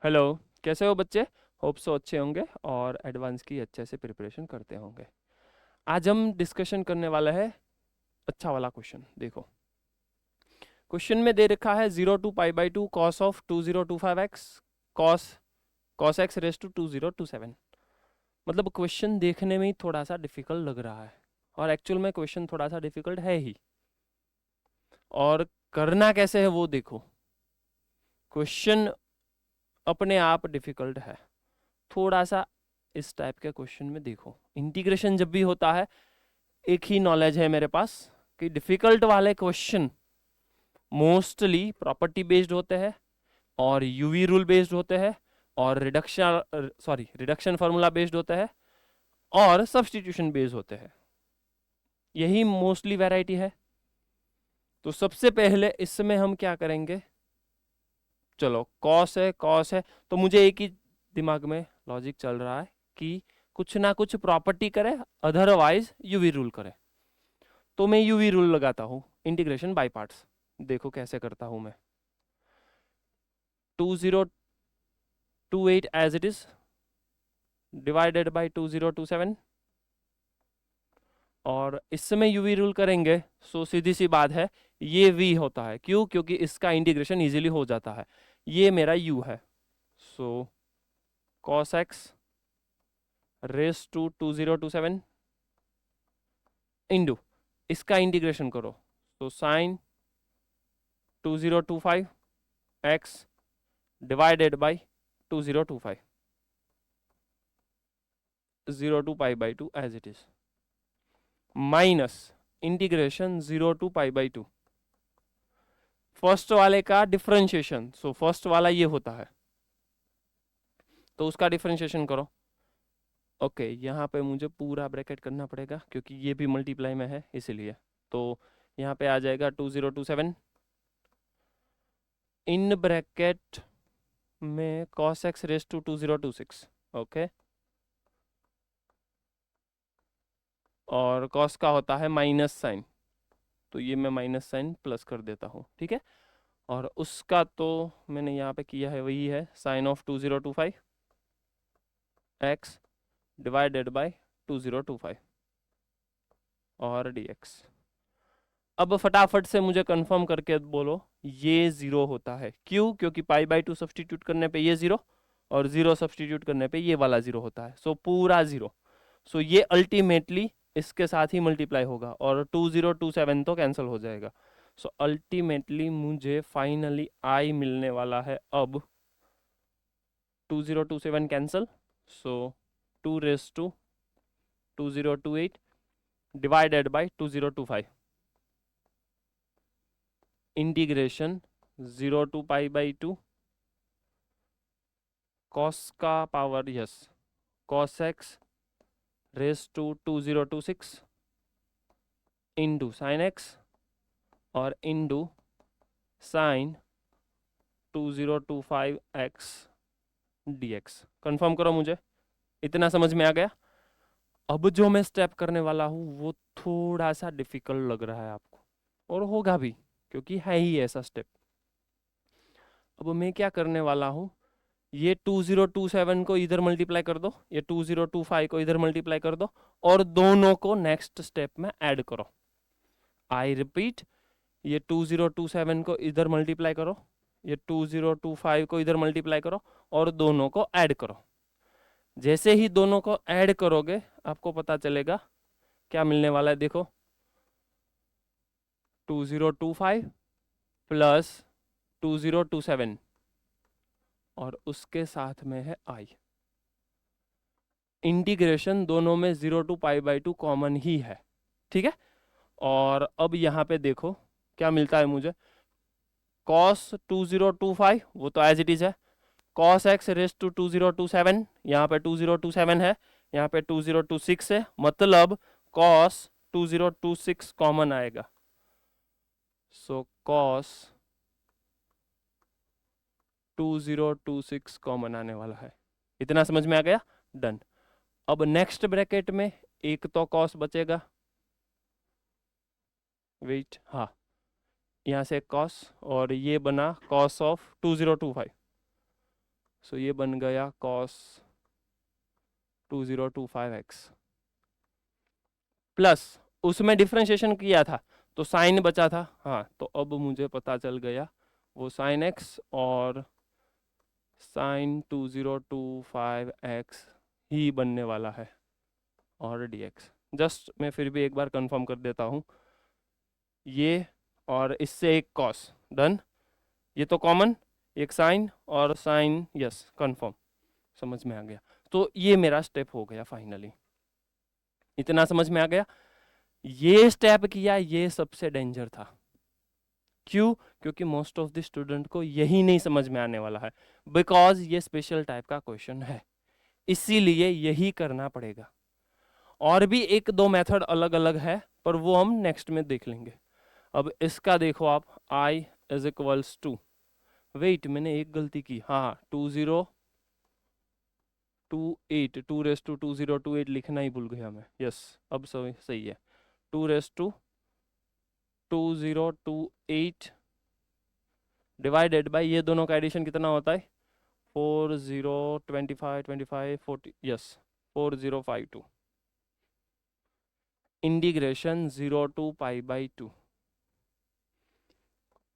Hello. कैसे हो बच्चे? होप सो अच्छे होंगे और एडवांस की अच्छे से प्रिपरेशन करते होंगे। आज हम डिस्कशन करने वाला है अच्छा वाला क्वेश्चन। देखो, क्वेश्चन में दे रखा है 0 to π/2 cos of 2025x cos cos x raise to 2027। मतलब क्वेश्चन देखने में ही थोड़ा सा डिफिकल्ट लग रहा है और एक्चुअल में क्वेश्चन थोड़ा सा डिफिकल्ट है ही। और करना कैसे है वो देखो। क्वेश्चन अपने आप डिफिकल्ट है थोड़ा सा। इस टाइप के क्वेश्चन में देखो, इंटीग्रेशन जब भी होता है, एक ही नॉलेज है मेरे पास कि डिफिकल्ट वाले क्वेश्चन मोस्टली प्रॉपर्टी बेस्ड होते हैं और यूवी रूल बेस्ड होते हैं और रिडक्शन फार्मूला बेस्ड होते हैं और सब्स्टिट्यूशन बेस्ड होते हैं। यही मोस्टली वैरायटी है। तो सबसे पहले इसमें हम क्या करेंगे, चलो कॉस है तो मुझे एक ही दिमाग में लॉजिक चल रहा है कि कुछ ना कुछ प्रॉपर्टी करे, अदरवाइज यूवी रूल करे। तो मैं यूवी रूल लगाता हूँ, इंटीग्रेशन बाय पार्ट्स। देखो कैसे करता हूँ मैं। 2028 as it is divided by 2027 और इसमें यूवी रूल करेंगे। सो सीधी सी बात है, ये v होता है। क्यों? क्योंकि इसका इंटीग्रेशन इजीली हो जाता है। ये मेरा u है। So cos x raise to 2027 into इसका इंटीग्रेशन करो। तो sine 2025 x divided by 2025 0 to π/2 as it is minus integration 0 to π/2 first वाले का डिफरेंशिएशन। सो फर्स्ट वाला ये होता है तो उसका डिफरेंशिएशन करो। ओके, यहाँ पे मुझे पूरा ब्रैकेट करना पड़ेगा क्योंकि ये भी मल्टीप्लाई में है इसीलिए। तो यहाँ पे आ जाएगा 2027 इन ब्रैकेट में cos x raise to 2026। Okay, और cos का होता है माइनस साइन, तो ये मैं माइनस साइन प्लस कर देता हूँ। ठीक है, और उसका तो मैंने यहाँ पे किया है, वही है sine of 2025 x divided by 2025 और dx। अब फटाफट से मुझे कंफर्म करके बोलो, ये जीरो होता है। क्यों? क्योंकि π/2 सब्सटीट्यूट करने पे ये जीरो और जीरो सब्सटीट्यूट करने पे ये वाला जीरो होता है। सो पूरा जीरो। सो ये अल्टीमेटली इसके साथ ही मल्टीप्लाई होगा और 2027 तो कैंसिल हो जाएगा। सो अल्टीमेटली मुझे फाइनली आई मिलने वाला है अब 2027 cancel. So 2 raise to 2028 divided by 2025 integration 0 to π/2 cos का power cos x raise to 2026 into sine x और into sine 2025x dx। Confirm करो मुझे, इतना समझ में आ गया? अब जो मैं स्टेप करने वाला हूँ वो थोड़ा सा डिफिकल्ट लग रहा है आपको, और होगा भी क्योंकि है ही ऐसा स्टेप। अब मैं क्या करने वाला हूँ, ये 2027 को इधर मल्टीप्लाई कर दो, ये 2025 को इधर मल्टीप्लाई कर दो और दोनों को नेक्स्ट स्टेप में ऐड करो। आई रिपीट, ये 2027 को इधर मल्टीप्लाई करो, ये 2025 को इधर मल्टीप्लाई करो और दोनों को ऐड करो। जैसे ही दोनों को ऐड करोगे आपको पता चलेगा क्या मिलने वाला है। देखो, 2025 प्लस 2027 और उसके साथ में है आई। इंटीग्रेशन दोनों में 0 to π/2 कॉमन ही है। ठीक है, और अब यहाँ पे देखो क्या मिलता है मुझे। cos 2025 वो तो एज इट इज है, cos x रेस टू 2027, यहाँ पे 2027 है, यहाँ पे 2026 है, मतलब cos 2026 कॉमन आएगा। सो cos 2026 कॉमन आने वाला है। इतना समझ में आ गया? डन। अब नेक्स्ट ब्रैकेट में एक तो cos बचेगा, वेट, हाँ, यहाँ से cos और ये बना cos ऑफ 2025। सो ये बन गया cos 2025x प्लस उसमें डिफरेंशिएशन किया था तो साइन बचा था। हाँ, तो अब मुझे पता चल गया वो साइन x और साइन 2025x ही बनने वाला है और dx। जस्ट मैं फिर भी एक बार कंफर्म कर देता हूँ, ये और इससे एक cos डन, ये तो कॉमन, एक साइन और साइन, यस कंफर्म, समझ में आ गया। तो ये मेरा स्टेप हो गया फाइनली, इतना समझ में आ गया। ये स्टेप किया, ये सबसे डेंजर था। क्यों? क्योंकि मोस्ट ऑफ द स्टूडेंट को यही नहीं समझ में आने वाला है, बिकॉज ये स्पेशल टाइप का क्वेश्चन है, इसीलिए यही करना पड़ेगा। और भी एक दो मेथड अलग अलग है, पर वो हम नेक्स्ट में देख लेंगे। अब इसका देखो आप, i is equals to, wait मैंने एक गलती की, हाँ 2028, 2^2028 लिखना ही भूल गया मैं, यस अब सही है। 2^2028 डिवाइडेड बाई ये दोनों का एडिशन कितना होता है, 4025 yes 4052 integration 0 to π/2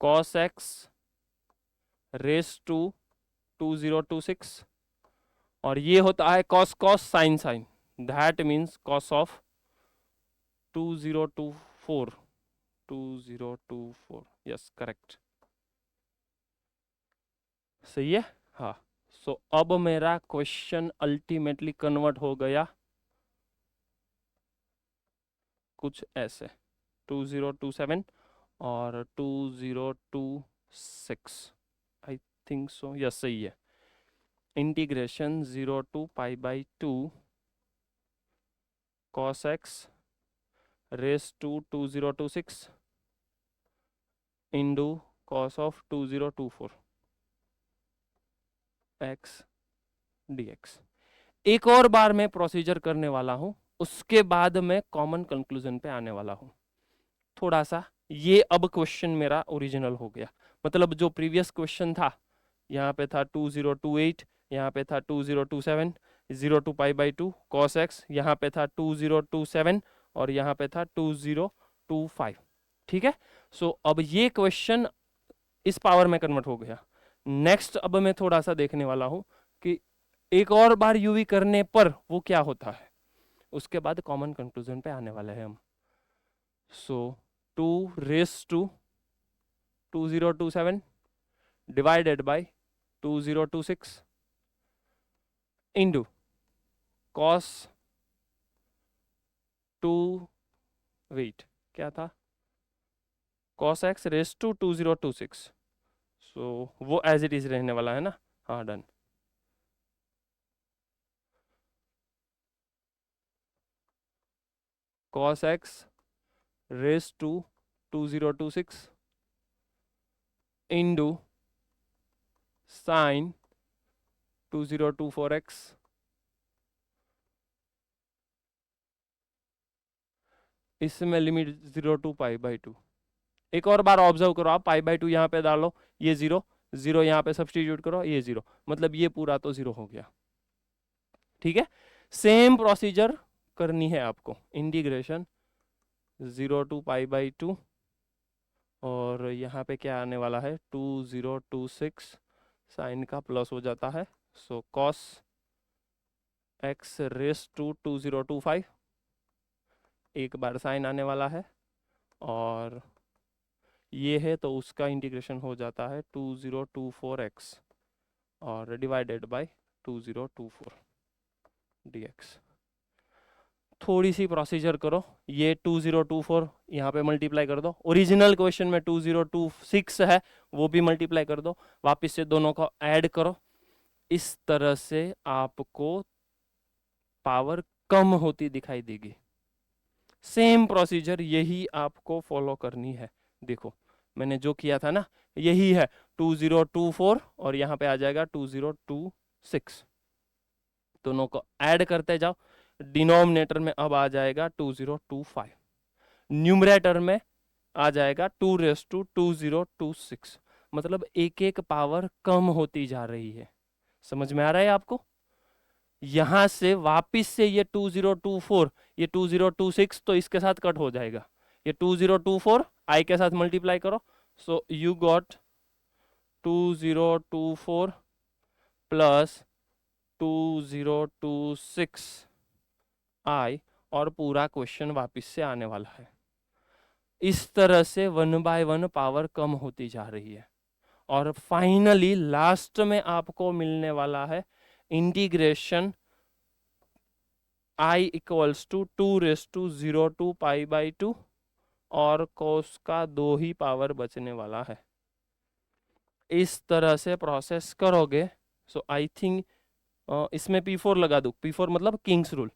cos x raise to 2026 और ये होता है cos cos sin sin, that means cos of 2024 yes correct, सही है। हाँ, सो अब मेरा क्वेश्चन अल्टीमेटली कन्वर्ट हो गया कुछ ऐसे, 2027 और 2026 आई थिंक सो, यस सही है। Integration 0 to π/2 cos x raise to 2026 into cos of 2024 x dx। एक और बार मैं प्रोसीजर करने वाला हूं, उसके बाद मैं कॉमन कंक्लूजन पे आने वाला हूं। थोड़ा सा ये अब क्वेश्चन मेरा ओरिजिनल हो गया, मतलब जो प्रीवियस क्वेश्चन था, यहाँ पे था 2028, यहाँ पे था 2027, 0 to π/2 cos x, यहाँ पे था 2027 और यहाँ पे था 2025, ठीक है। सो अब ये क्वेश्चन इस पावर में कन्वर्ट हो गया। नेक्स्ट अब मैं थोड़ा सा देखने वाला हूं कि एक और बार यूवी करने पर वो क्या होता है, उसके बाद कॉमन कंक्लूजन पे आने वाले हैं हम। So 2^2027 divided by 2026 into cos 2, wait क्या था, cos x raise to 2026, so वो एज इट इज रहने वाला है ना, हाँ done. cos x raise to 2026 into sine 2024x इसमें लिमिट 0 to π/2। एक और बार ऑब्जर्व करो आप, π/2 यहाँ पे डालो, ये 0 0 यहाँ पे सब्सटीट्यूट करो, ये 0, मतलब ये पूरा तो 0 हो गया, ठीक है। सेम प्रोसीजर करनी है आपको, इंटीग्रेशन 0 to π/2 और यहाँ पे क्या आने वाला है 2026, साइन का प्लस हो जाता है, so cos x raise to 2025, एक बार साइन आने वाला है और ये है तो उसका इंटीग्रेशन हो जाता है 2024x और डिवाइडेड बाय 2024 dx। थोड़ी सी प्रोसीजर करो, ये 2024 यहाँ पे मल्टीप्लाई कर दो, ओरिजिनल क्वेश्चन में 2026 है वो भी मल्टीप्लाई कर दो, वापस से दोनों को ऐड करो, इस तरह से आपको पावर कम होती दिखाई देगी। सेम प्रोसीजर यही आपको फॉलो करनी है। देखो मैंने जो किया था ना, यही है 2024 और यहाँ पे आ जाएगा 2026, दोनों को ऐड करते जाओ, डिनोमिनेटर में अब आ जाएगा 2025, न्यूमरेटर में आ जाएगा 2^2026, मतलब एक एक पावर कम होती जा रही है, समझ में आ रहा है आपको? यहां से वापिस से ये 2024, ये 2026 तो इसके साथ कट हो जाएगा, ये 2024 आई के साथ मल्टीप्लाई करो, सो यू गॉट 2024 प्लस 2026 आई, और पूरा क्वेश्चन वापिस से आने वाला है। इस तरह से 1 बाय 1 पावर कम होती जा रही है, और फाइनली लास्ट में आपको मिलने वाला है integration I equals to 2 pi by 2, और कोस का 2 ही पावर बचने वाला है। इस तरह से प्रोसेस करोगे, सो आई थिंक इसमें P4 लगा दो, P4 मतलब Kings rule,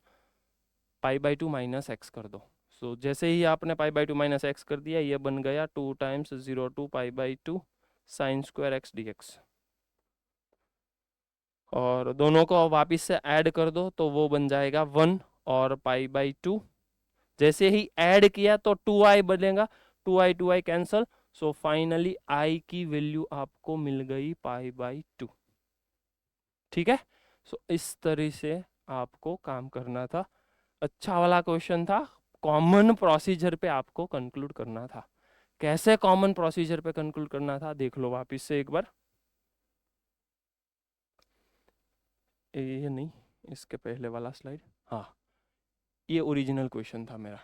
pi by 2 minus x कर दो। सो जैसे ही आपने पाई बाई 2 माइनस एक्स कर दिया, ये बन गया 2 times 02 pi by 2 sine square x D x, और दोनों को वापिस से ऐड कर दो तो वो बन जाएगा 1 और पाई बाई 2। जैसे ही ऐड किया तो 2i बनेगा, 2i cancel, so finally i की वैल्यू आपको मिल गई पाई बाई 2। ठीक है, सो इस तरह से आपको काम करना था। अच्छा वाला क्वेश्चन था, कॉमन प्रोसीजर पे आपको कंक्लूड करना था। कैसे कॉमन प्रोसीजर पे कंक्लूड करना था देख लो वापिस से एक बार। ये नहीं, इसके पहले वाला स्लाइड, हाँ ये ओरिजिनल क्वेश्चन था मेरा।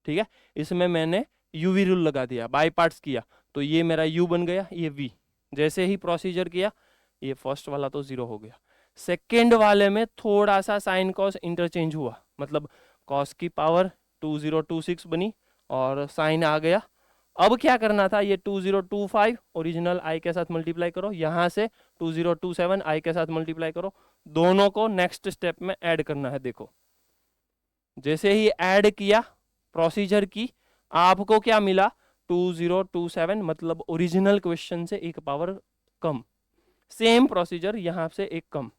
ठीक है, इसमें मैंने यूवी रूल लगा दिया, बाय पार्ट्स किया, तो ये मेरा u बन गया, ये v। जैसे ही प्रोसीजर किया, ये फर्स्ट वाला तो 0 हो गया। सेकेंड वाले में थोड़ा सा साइन कॉस इंटरचेंज हुआ, मतलब कॉस की पावर 2026 बनी और साइन आ गया। अब क्या करना था, ये 2025 ओरिजिनल i के साथ मल्टीप्लाई करो, यहाँ से 2027 i के साथ मल्टीप्लाई करो, दोनों को नेक्स्ट स्टेप में ऐड करना है। देखो जैसे ही ऐड किया प्रोसीजर की, आपको क्या मिला, 2027, मतलब ओरिजिनल क्वेश्चन से एक पावर कम, सेम प्रोसीजर यहाँ से एक कम,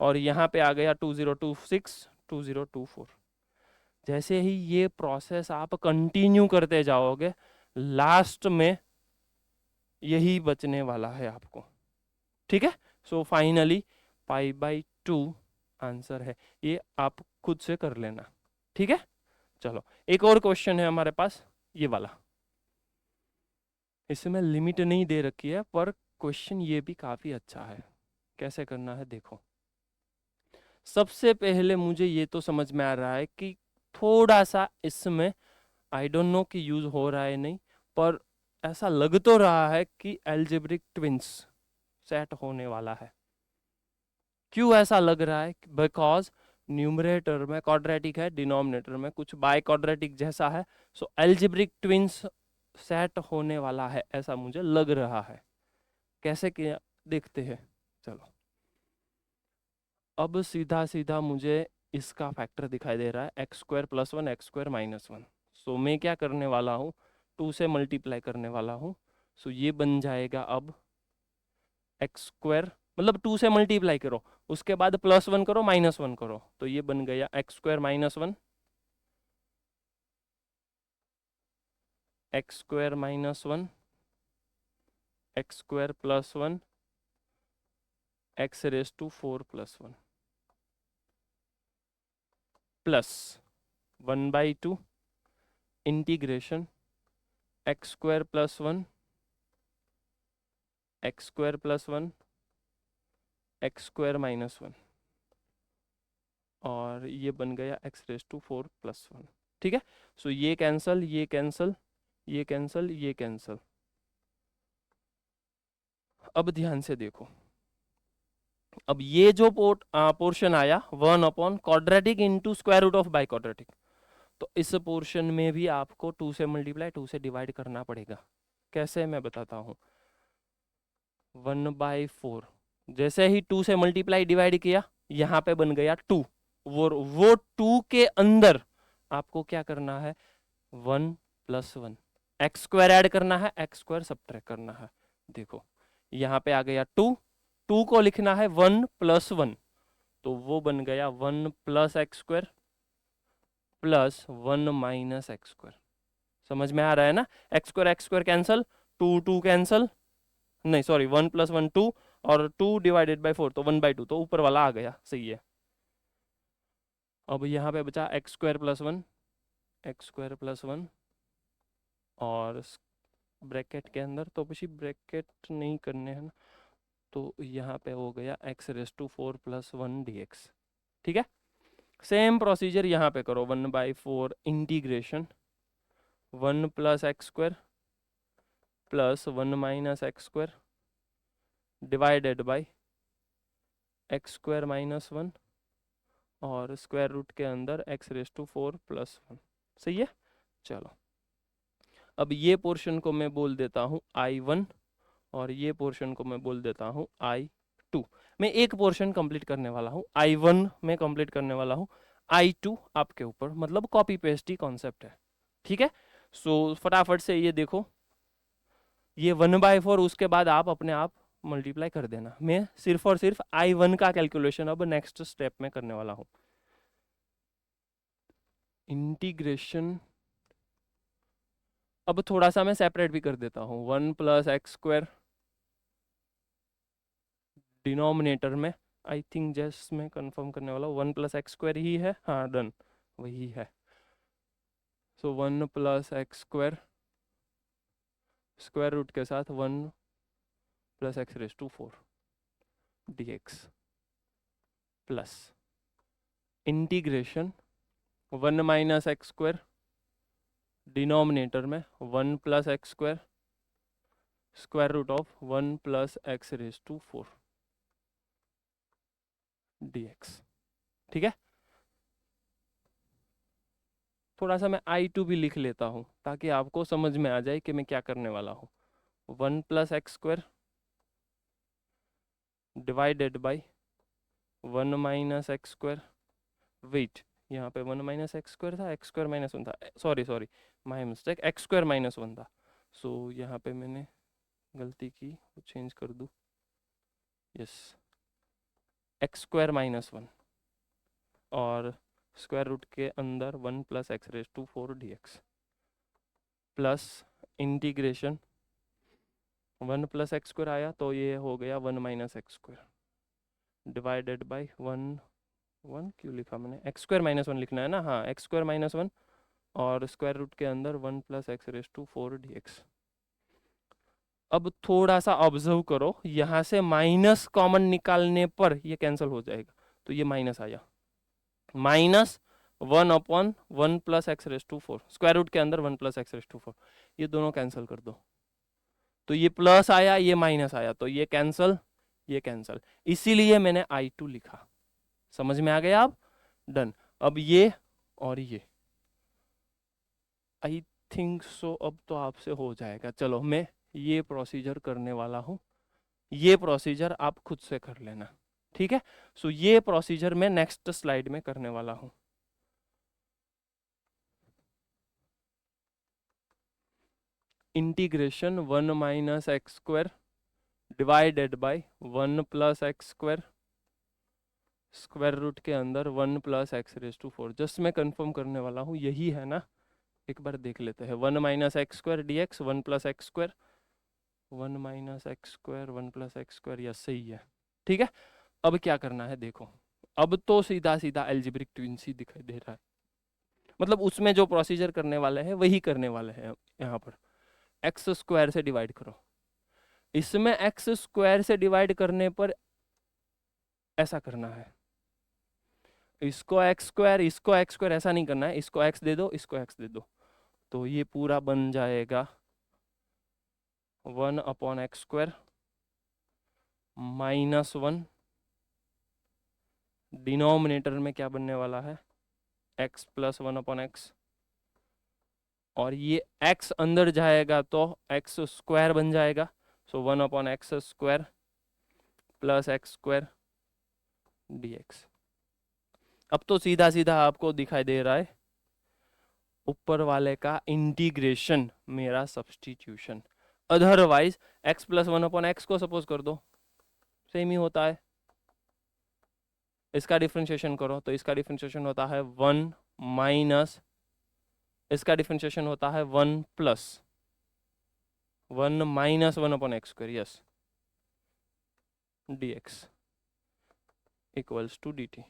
और यहाँ पे आ गया 2026 2024। जैसे ही ये प्रोसेस आप कंटिन्यू करते जाओगे, लास्ट में यही बचने वाला है आपको। ठीक है, so finally pi by 2 answer है, ये आप खुद से कर लेना। ठीक है, चलो एक और क्वेश्चन है हमारे पास, ये वाला। इसमें लिमिट नहीं दे रखी है, पर क्वेश्चन ये भी काफी अच्छा है। कैसे करना है देखो, सबसे पहले मुझे ये तो समझ में आ रहा है कि थोड़ा सा इसमें आई डोंट नो कि यूज हो रहा है नहीं, पर ऐसा लग तो रहा है कि एल्जेब्रिक ट्विंस सेट होने वाला है। क्यों ऐसा लग रहा है, बिकॉज न्यूमरेटर में क्वाड्रेटिक है, डिनोमिनेटर में कुछ बाय क्वाड्रेटिक जैसा है, सो एल्जेब्रिक ट्विंस सेट होने वाला है, ऐसा मुझे लग रहा है। कैसे किया देखते हैं, चलो। अब सीधा सीधा मुझे इसका फैक्टर दिखाई दे रहा है, x square plus 1 x square minus 1। सो मैं क्या करने वाला हूँ, 2 से मल्टीप्लाई करने वाला हूँ। सो ये बन जाएगा अब एक्स स्क्वायर, मतलब 2 से मल्टीप्लाई करो, उसके बाद प्लस 1 करो माइनस 1 करो, तो ये बन गया x square minus 1, x square minus 1, x square plus 1, x raise to 4 plus 1, plus 1 by 2 integration x square plus 1, x square plus 1, x square minus 1, और ये बन गया एक्स रेज टू 4 प्लस 1। ठीक है, सो ये कैंसल, ये कैंसल, ये cancel, ये कैंसल। अब ध्यान से देखो, अब ये जो पोर्शन आया 1 upon quadratic into square root of by quadratic, तो इस पोर्शन में भी आपको 2 से मल्टीप्लाई 2 से डिवाइड करना पड़ेगा। कैसे, मैं बताता हूँ। 1 बाई 4, जैसे ही 2 से मल्टीप्लाई डिवाइड किया, यहाँ पे बन गया 2, वो 2 के अंदर आपको क्या करना है, 1 प्लस 1 एक्स स्क्वायर ऐड करना है, एक्स स्क्वायर सब्ट्रैक्ट करना है। देखो यहाँ पे आ गया 2, 2 को लिखना है 1 प्लस 1, तो वो बन गया 1 plus x square plus 1 minus x square. समझ में आ रहा है ना, एक्स स्क्वायर कैंसल, 2 2 कैंसल, नहीं सॉरी 1 प्लस 1 2, और 2/4 तो 1/2, तो ऊपर वाला आ गया, सही है। अब यहाँ पे बचा x² + 1, x² + 1 और ब्रैकेट के अंदर, तो પછી ब्रैकेट नहीं करने हैं ना, तो यहाँ पे हो गया x⁴ + 1 dx। ठीक है, सेम प्रोसीजर यहाँ पे करो, 1/4 integration 1 + x² + 1 - x² divided by x² - 1 और स्क्वायर रूट के अंदर x⁴ + 1। सही है, चलो अब ये पोर्शन को मैं बोल देता हूँ I1 और ये पोर्शन को मैं बोल देता हूँ I2। मैं एक पोर्शन कंप्लीट करने वाला हूँ, I1 में कंप्लीट करने वाला हूँ, I2 आपके ऊपर, मतलब कॉपी पेस्ट ही कॉन्सेप्ट है। ठीक है, सो फटाफट से ये देखो, ये 1/4 उसके बाद आप अपने आप मल्टीप्लाई कर देना। मैं सिर्फ और सिर्फ I1 का कैलकुलेशन अब नेक्स्ट स्टेप में करने वाला हूँ। इंटीग्रेशन अब थोड़ा सा मैं सेपरेट भी कर देता हूँ, 1 + x² डिनोमिनेटर में, आई थिंक जस्ट मैं कंफर्म करने वाला हूँ, 1 + x² ही है, हाँ डन वही है। सो 1 + x² स्क्वायर रूट के साथ 1 + x⁴ dx plus integration 1 - x² denominator में 1 + x² square root of 1 + x⁴ dx। ठीक है, थोड़ा सा मैं I2 भी लिख लेता हूँ ताकि आपको समझ में आ जाए कि मैं क्या करने वाला हूँ। 1 + x² divided by 1 - x², wait यहाँ पे 1 - x² था, x² - 1 था, सॉरी माय मिस्टेक, x² - 1 था। सो यहाँ पे मैंने गलती की, वो चेंज कर दूँ, यस x² - 1 और स्क्वायर रूट के अंदर 1 + x⁴ dx plus integration 1 + x² आया तो ये हो गया 1 - x² डिवाइडेड बाई 1 क्यों लिखा मैंने, x² - 1 लिखना है ना, हाँ x² - 1 और स्क्वायर रूट के अंदर 1 + x⁴ dx। अब थोड़ा सा ऑब्जर्व करो, यहाँ से माइनस कॉमन निकालने पर ये कैंसिल हो जाएगा, तो ये माइनस आया, -1/1 + x⁴, स्क्वायर रूट के अंदर 1 + x⁴, ये दोनों कैंसिल कर दो, तो ये प्लस आया, ये माइनस आया, तो ये कैंसिल, ये कैंसिल, इसीलिए मैंने I2 लिखा। समझ में आ गया अब, डन। अब ये और ये आई थिंक सो अब तो आपसे हो जाएगा। चलो मैं ये प्रोसीजर करने वाला हूँ, ये प्रोसीजर आप खुद से कर लेना। ठीक है, सो ये प्रोसीजर मैं नेक्स्ट स्लाइड में करने वाला हूँ। Integration 1 - x² divided by 1 + x² square root के अंदर 1 + x⁴, जस्ट मैं कंफर्म करने वाला हूँ, यही है ना, एक बार देख लेते हैं। 1 - x² dx 1 + x², 1 - x², 1 + x², yes सही है। ठीक है, अब क्या करना है देखो, अब तो सीधा सीधा एल्जेब्रिक ट्विंस ही दिखाई दे रहा है, मतलब उसमें जो प्रोसीजर करने वाले हैं वही करने वाले हैं। यहाँ पर x² से डिवाइड करो, इसमें x² से डिवाइड करने पर ऐसा करना है, इसको x², इसको x², ऐसा नहीं करना है, इसको x दे दो, इसको x दे दो, तो ये पूरा बन जाएगा 1/x² -1, डिनोमिनेटर में क्या बनने वाला है, x + 1/x, और ये x अंदर जाएगा तो x² बन जाएगा, सो 1/x² + x² dx। अब तो सीधा सीधा आपको दिखाई दे रहा है ऊपर वाले का इंटीग्रेशन मेरा सब्स्टिट्यूशन, अदरवाइज x + 1/x को सपोज कर दो, सेम ही होता है, इसका डिफरेंशिएशन करो तो इसका डिफरेंशिएशन होता है 1 माइनस, इसका डिफरेंशिएशन होता है 1 + 1 - 1/x², yes dx equals to dt।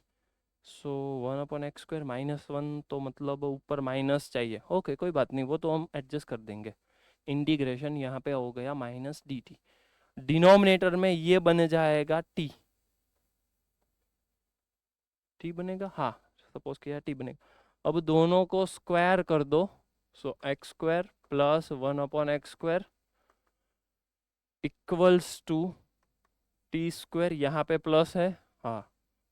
So 1/x² -1 तो मतलब ऊपर माइनस चाहिए। ओके कोई बात नहीं, वो तो हम एडजस्ट कर देंगे। इंटीग्रेशन यहाँ पे हो गया -dt। डिनोमिनेटर में ये बन जाएगा t। t बनेगा, हाँ सपोज किया t बनेगा। अब दोनों को स्क्वायर कर दो। So x² plus 1/x² equals to t²। यहाँ पे प्लस है, हाँ,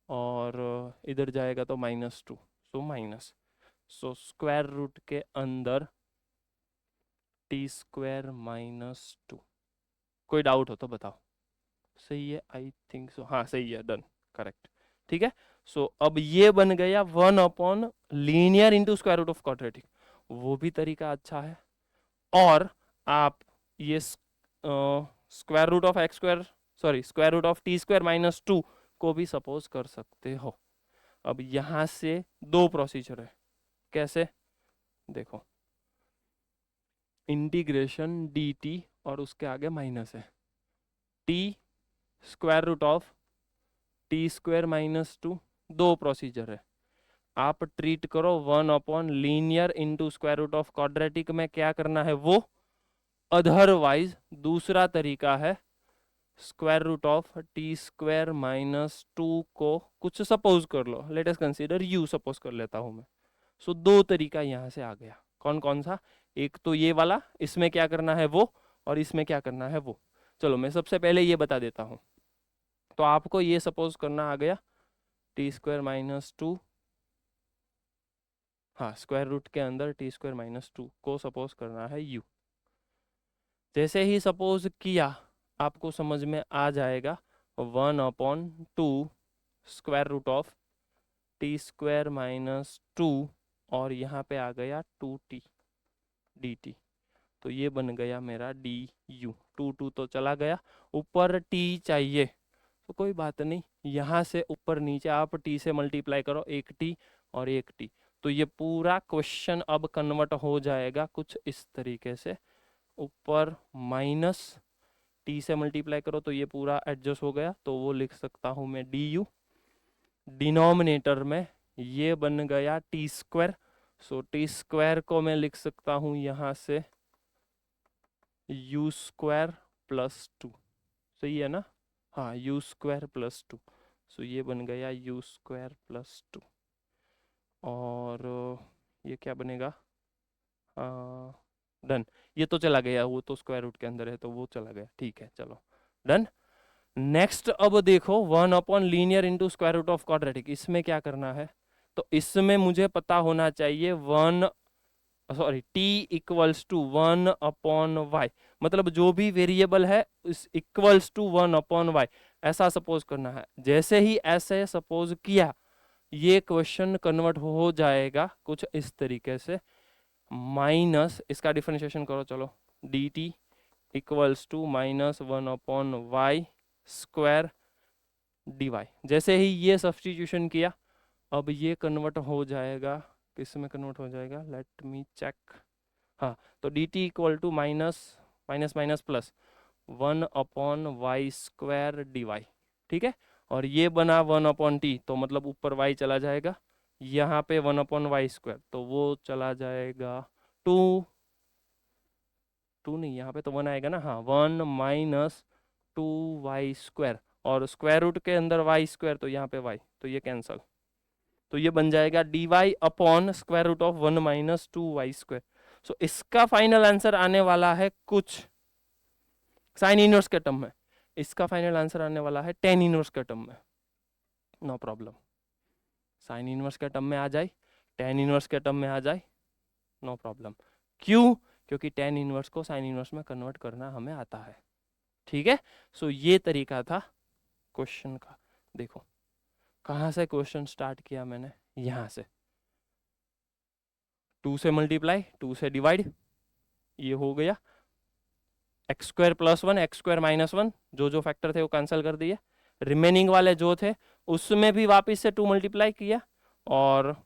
और इधर जाएगा तो -2। So minus, so square root के अंदर t² -2। कोई डाउट हो तो बताओ। सही है, आई थिंक सो, हाँ सही है, डन, करेक्ट। ठीक है, सो अब ये बन गया 1 linear into square root of quadratic. वो भी तरीका अच्छा है। और आप ये square root of x², sorry square root of t² -2 को भी सपोज कर सकते हो। अब यहां से दो प्रोसीजर है। कैसे, देखो, इंटीग्रेशन dt और उसके आगे माइनस है, t square root of t² -2, दो प्रोसीजर है। आप ट्रीट करो 1 linear into square root of quadratic में क्या करना है वो। अदरवाइज दूसरा तरीका है स्क्वायर रूट ऑफ t² -2 को कुछ सपोज कर लो, let us consider u suppose कर लेता हूं मैं। सो दो तरीका यहां से आ गया। कौन कौन सा, एक तो ये वाला, इसमें क्या करना है वो, और इसमें क्या करना है वो। चलो मैं सबसे पहले ये बता देता हूं। तो आपको ये सपोज करना आ गया t² -2, हाँ स्क्वायर रूट के अंदर t² -2 को सपोज करना है u। जैसे ही सपोज किया आपको समझ में आ जाएगा 1/2 स्क्वायर रूट ऑफ t² -2, और यहाँ पे आ गया 2t dt। तो ये बन गया मेरा du। 2 तो चला गया, ऊपर t चाहिए तो कोई बात नहीं, यहाँ से ऊपर नीचे आप t से मल्टीप्लाई करो, एक t और एक t। तो ये पूरा क्वेश्चन अब कन्वर्ट हो जाएगा कुछ इस तरीके से। ऊपर माइनस t से मल्टीप्लाई करो तो ये पूरा एडजस्ट हो गया, तो वो लिख सकता हूं मैं du। डिनोमिनेटर में ये बन गया t²। सो t² को मैं लिख सकता हूं यहां से u² +2। सही है ना, हाँ u² +2। सो ये बन गया u² +2। और ये क्या बनेगा, डन। ये तो चला गया, वो तो स्क्वायर रूट के अंदर है तो वो चला गया, ठीक है चलो डन। नेक्स्ट अब देखो 1 linear into square root of quadratic, इसमें क्या करना है। तो इसमें मुझे पता होना चाहिए t इक्वल्स टू 1/y, मतलब जो भी वेरिएबल है इस इक्वल्स टू 1/y, ऐसा सपोज करना है। जैसे ही ऐसे सपोज किया ये क्वेश्चन कन्वर्ट हो जाएगा कुछ इस तरीके से। माइनस, इसका डिफरेंशिएशन करो चलो, dt equals to -1/y square dy। जैसे ही ये सब्स्टिट्यूशन किया अब ये कन्वर्ट हो जाएगा, किस में कन्वर्ट हो जाएगा, लेट मी चेक। हाँ, तो dt equal to minus minus minus plus 1/y square dy। ठीक है, और ये बना 1/t, तो मतलब ऊपर y चला जाएगा, यहाँ पे 1/y स्क्वायर तो वो चला जाएगा 2 नहीं, यहाँ पे तो 1 आएगा ना, हाँ 1 - 2y स्क्वायर, और स्क्वायर रूट के अंदर y स्क्वायर तो यहाँ पे y, तो ये कैंसल। तो ये बन जाएगा dy upon square root of 1 - 2y square. So इसका फाइनल आंसर आने वाला है कुछ साइन इनवर्स के टर्म में। इसका फाइनल आंसर आने वाला है tan इनवर्स के टर्म में। नो प्रॉब्लम, साइन इनवर्स के टर्म में आ जाए, tan इनवर्स के टर्म में आ जाए, नो प्रॉब्लम। क्यों, क्योंकि tan इनवर्स को साइन इनवर्स में कन्वर्ट करना हमें आता है। ठीक है, सो ये तरीका था क्वेश्चन का। देखो कहाँ से क्वेश्चन स्टार्ट किया मैंने, यहाँ से 2 से मल्टीप्लाई, 2 से डिवाइड, ये हो गया x² +1 x² -1, जो फैक्टर थे वो कैंसिल कर दिए। रिमेनिंग वाले जो थे उसमें भी वापस से 2 मल्टीप्लाई किया, और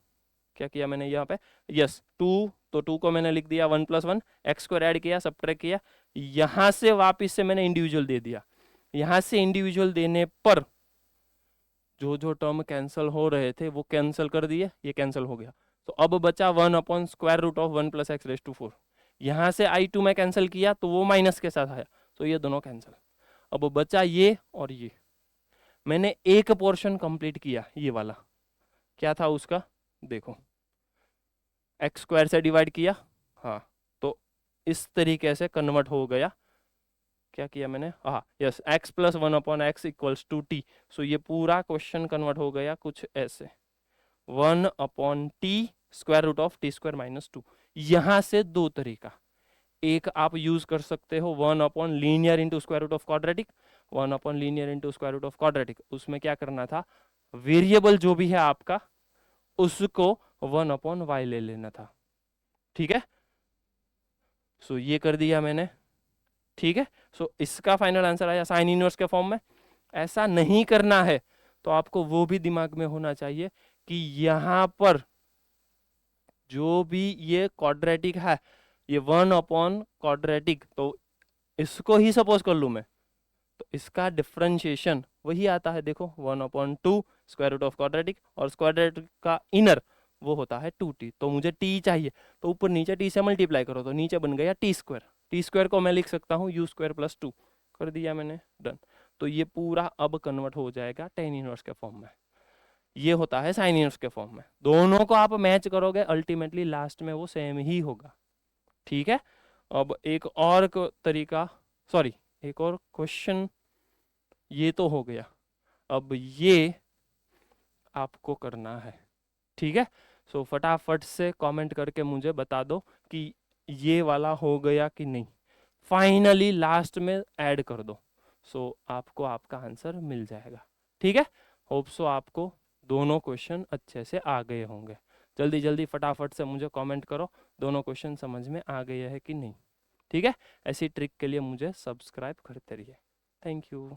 क्या किया मैंने यहाँ पे, यस 2, तो 2 को मैंने लिख दिया 1 + 1, x² ऐड किया, सब्ट्रैक्ट किया, यहाँ से वापस से मैंने इंडिविजुअल दे दिया। यहाँ से इंडिविजुअल देने पर जो जो टर्म कैंसिल हो रहे थे वो कैंसिल कर दिए, ये कैंसिल हो गया। तो अब बचा 1/√1 + x⁴। यहाँ से i2 में कैंसिल किया तो वो माइनस के साथ आया, तो ये दोनों कैंसिल। अब बचा ये और ये। मैंने एक पोर्शन कंप्लीट किया, ये वाला क्या था उसका, देखो x² से डिवाइड किया, हाँ तो इस तरीके से कन्वर्ट हो गया। क्या किया मैंने, हाँ यस, x + 1/x = t। सो ये पूरा क्वेश्चन कन्वर्ट हो गया कुछ ऐसे, 1/t² - 2। यहाँ से दो तरीका, एक आप यूज कर सकते हो 1/लीनियर इंटू √क्वाड्रेटिक, 1/लीनियर इंटू √क्वाड्रेटिक। उसमें क्या करना था, वेरिएबल जो भी है आपका उसको 1/y ले लेना था, ठीक है। सो ये कर दिया मैंने, ठीक है। सो इसका फाइनल आंसर आया साइन इनवर्स के फॉर्म में। ऐसा नहीं करना है तो आपको वो भी दिमाग में होना चाहिए कि यहां पर जो भी ये क्वाड्रेटिक है, ये 1/क्वाड्रेटिक, तो इसको ही सपोज कर लू मैं, तो इसका डिफरेंशिएशन वही आता है, देखो 1/2 क्वाड्रेटिक, और क्वाड्रेटिक का इनर वो होता है 2t। तो मुझे t चाहिए, तो ऊपर नीचे t से मल्टीप्लाई करो तो नीचे बन गया t²। t² को मैं लिख सकता हूँ u² + 2, कर दिया मैंने, डन। तो ये पूरा अब कन्वर्ट हो जाएगा tan इनवर्स के फॉर्म में। ये होता है साइन इनवर्स के फॉर्म में। दोनों को आप मैच करोगे, अल्टीमेटली लास्ट में वो सेम ही होगा, ठीक है। अब एक और तरीका, सॉरी एक और क्वेश्चन, ये तो हो गया। अब ये आपको करना है, ठीक है। सो फटाफट से कमेंट करके मुझे बता दो कि ये वाला हो गया कि नहीं। फाइनली लास्ट में ऐड कर दो, सो आपको आपका आंसर मिल जाएगा, ठीक है। होप सो आपको दोनों क्वेश्चन अच्छे से आ गए होंगे। जल्दी जल्दी फटाफट से मुझे कमेंट करो दोनों क्वेश्चन समझ में आ गए हैं कि नहीं, ठीक है। ऐसी ट्रिक के लिए मुझे सब्सक्राइब करते रहिए। Thank you.